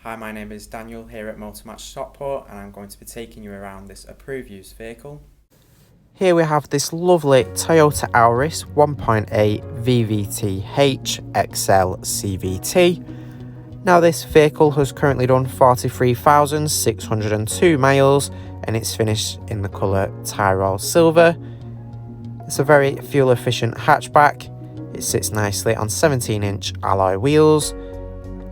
Hi, my name is Daniel here at Motor Match Stockport, and I'm going to be taking you around this approved used vehicle. Here we have this lovely Toyota Auris 1.8 VVT-h Excel CVT. Now this vehicle has currently done 43,602 miles and it's finished in the colour Tyrol Silver. It's a very fuel efficient hatchback. It sits nicely on 17-inch alloy wheels.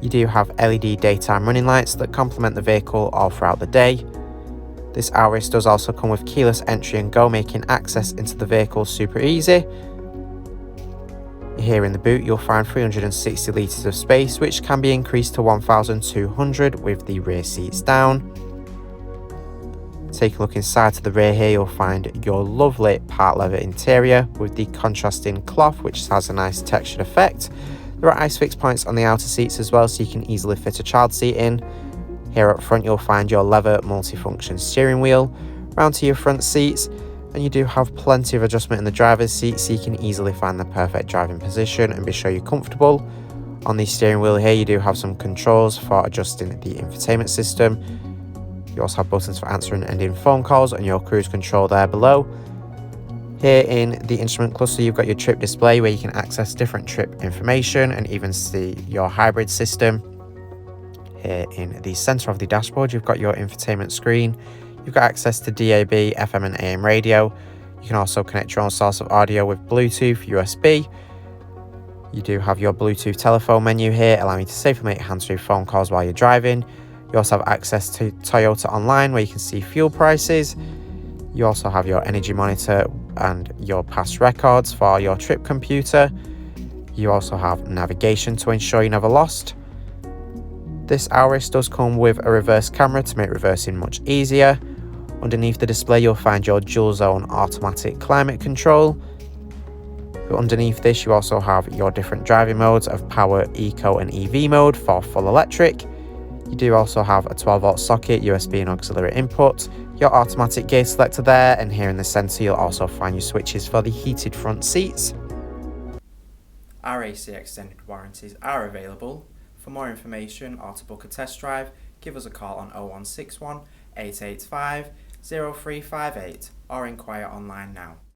You do have LED daytime running lights that complement the vehicle all throughout the day. This Auris does also come with keyless entry and go, making access into the vehicle super easy. Here in the boot you'll find 360 litres of space, which can be increased to 1,200 with the rear seats down. Take a look inside to the rear here, you'll find your lovely part leather interior with the contrasting cloth, which has a nice textured effect. There are ISOFIX points on the outer seats as well, so you can easily fit a child seat in. Here up front you'll find your leather multifunction steering wheel. Round to your front seats, and you do have plenty of adjustment in the driver's seat, so you can easily find the perfect driving position and be sure you're comfortable. On the steering wheel here you do have some controls for adjusting the infotainment system. You also have buttons for answering and ending phone calls and your cruise control there below. Here in the instrument cluster you've got your trip display where you can access different trip information and even see your hybrid system. Here in the centre of the dashboard you've got your infotainment screen. You've got access to DAB, FM and AM radio. You can also connect your own source of audio with Bluetooth, USB. You do have your Bluetooth telephone menu here, allowing you to safely make hands-free phone calls while you're driving. You also have access to Toyota Online where you can see fuel prices. You also have your energy monitor and your past records for your trip computer. You also have navigation to ensure you're never lost. This Auris does come with a reverse camera to make reversing much easier. Underneath the display you'll find your dual zone automatic climate control. But underneath this you also have your different driving modes of power, eco and EV mode for full electric. You do also have a 12-volt socket, USB and auxiliary input, your automatic gear selector there, and here in the centre you'll also find your switches for the heated front seats. Our AC extended warranties are available. For more information or to book a test drive, give us a call on 0161 885 0358 or inquire online now.